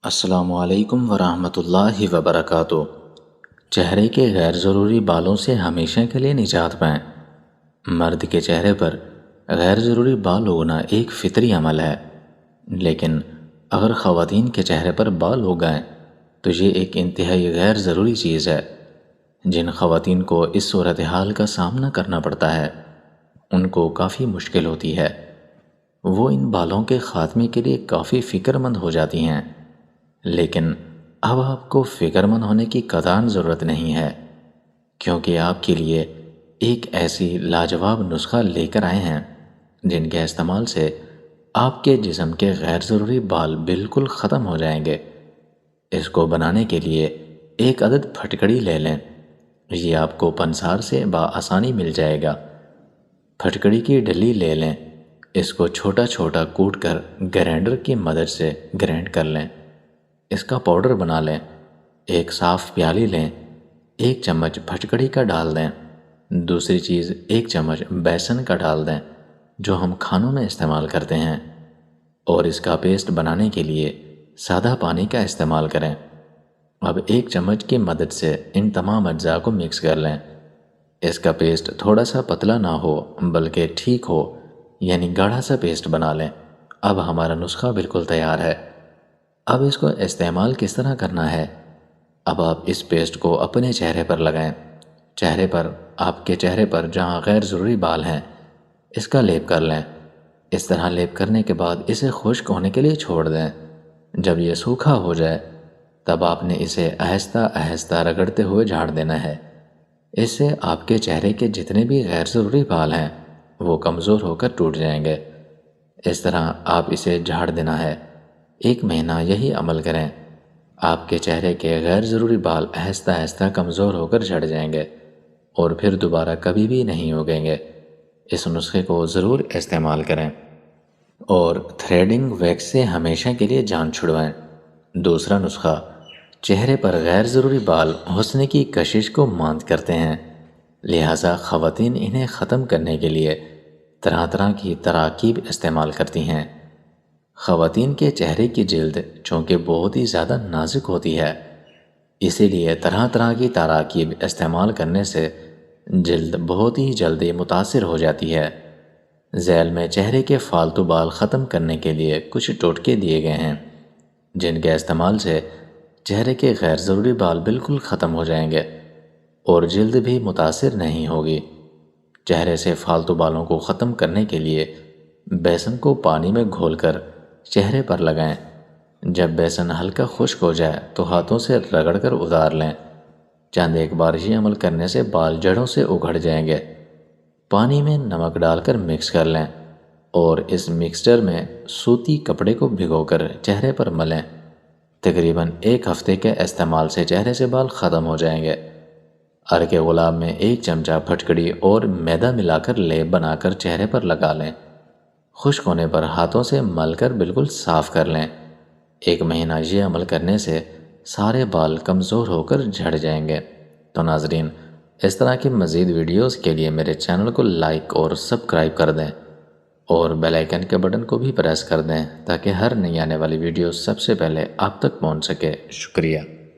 السلام علیکم ورحمۃ اللہ وبرکاتہ۔ چہرے کے غیر ضروری بالوں سے ہمیشہ کے لیے نجات پائیں۔ مرد کے چہرے پر غیر ضروری بال اگنا ایک فطری عمل ہے، لیکن اگر خواتین کے چہرے پر بال اگائیں تو یہ ایک انتہائی غیر ضروری چیز ہے۔ جن خواتین کو اس صورتحال کا سامنا کرنا پڑتا ہے ان کو کافی مشکل ہوتی ہے، وہ ان بالوں کے خاتمے کے لیے کافی فکر مند ہو جاتی ہیں، لیکن اب آپ کو فکر مند ہونے کی قطعاً ضرورت نہیں ہے، کیونکہ آپ کے لیے ایک ایسی لاجواب نسخہ لے کر آئے ہیں جن کے استعمال سے آپ کے جسم کے غیر ضروری بال بالکل ختم ہو جائیں گے۔ اس کو بنانے کے لیے ایک عدد پھٹکڑی لے لیں، یہ آپ کو پنسار سے بآسانی مل جائے گا۔ پھٹکڑی کی ڈلی لے لیں، اس کو چھوٹا چھوٹا کوٹ کر گرینڈر کی مدد سے گرینڈ کر لیں، اس کا پاؤڈر بنا لیں۔ ایک صاف پیالی لیں، 1 چمچ پھٹکڑی کا ڈال دیں، دوسری چیز 1 چمچ بیسن کا ڈال دیں جو ہم کھانوں میں استعمال کرتے ہیں، اور اس کا پیسٹ بنانے کے لیے سادہ پانی کا استعمال کریں۔ اب 1 چمچ کی مدد سے ان تمام اجزاء کو مکس کر لیں۔ اس کا پیسٹ تھوڑا سا پتلا نہ ہو بلکہ ٹھیک ہو، یعنی گاڑھا سا پیسٹ بنا لیں۔ اب ہمارا نسخہ بالکل تیار ہے۔ اب اس کو استعمال کس طرح کرنا ہے؟ اب آپ اس پیسٹ کو اپنے چہرے پر لگائیں۔ آپ کے چہرے پر جہاں غیر ضروری بال ہیں اس کا لیپ کر لیں۔ اس طرح لیپ کرنے کے بعد اسے خشک ہونے کے لیے چھوڑ دیں۔ جب یہ سوکھا ہو جائے تب آپ نے اسے آہستہ آہستہ رگڑتے ہوئے جھاڑ دینا ہے۔ اس سے آپ کے چہرے کے جتنے بھی غیر ضروری بال ہیں وہ کمزور ہو کر ٹوٹ جائیں گے۔ اس طرح آپ اسے جھاڑ دینا ہے۔ 1 مہینہ یہی عمل کریں، آپ کے چہرے کے غیر ضروری بال آہستہ آہستہ کمزور ہو کر جھڑ جائیں گے اور پھر دوبارہ کبھی بھی نہیں اگیں گے۔ اس نسخے کو ضرور استعمال کریں اور تھریڈنگ ویکس سے ہمیشہ کے لیے جان چھڑوائیں۔ دوسرا نسخہ، چہرے پر غیر ضروری بال حسن کی کشش کو ماند کرتے ہیں، لہٰذا خواتین انہیں ختم کرنے کے لیے طرح طرح کی تراکیب استعمال کرتی ہیں۔ خواتین کے چہرے کی جلد چونکہ بہت ہی زیادہ نازک ہوتی ہے، اسی لیے طرح طرح کی تراکیب استعمال کرنے سے جلد بہت ہی جلدی متاثر ہو جاتی ہے۔ ذیل میں چہرے کے فالتو بال ختم کرنے کے لیے کچھ ٹوٹکے دیے گئے ہیں جن کے استعمال سے چہرے کے غیر ضروری بال بالکل ختم ہو جائیں گے اور جلد بھی متاثر نہیں ہوگی۔ چہرے سے فالتو بالوں کو ختم کرنے کے لیے بیسن کو پانی میں گھول کر چہرے پر لگائیں۔ جب بیسن ہلکا خشک ہو جائے تو ہاتھوں سے رگڑ کر اتار لیں۔ چند ایک بار یہ عمل کرنے سے بال جڑوں سے اکھڑ جائیں گے۔ پانی میں نمک ڈال کر مکس کر لیں اور اس مکسچر میں سوتی کپڑے کو بھگو کر چہرے پر ملیں۔ تقریباً 1 ہفتے کے استعمال سے چہرے سے بال ختم ہو جائیں گے۔ عرق گلاب میں 1 چمچہ پھٹکڑی اور میدا ملا کر لیپ بنا کر چہرے پر لگا لیں۔ خشک ہونے پر ہاتھوں سے مل کر بالکل صاف کر لیں۔ 1 مہینہ یہ عمل کرنے سے سارے بال کمزور ہو کر جھڑ جائیں گے۔ تو ناظرین، اس طرح کی مزید ویڈیوز کے لیے میرے چینل کو لائک اور سبسکرائب کر دیں اور بیل آئیکن کے بٹن کو بھی پریس کر دیں تاکہ ہر نئی آنے والی ویڈیو سب سے پہلے آپ تک پہنچ سکے۔ شکریہ۔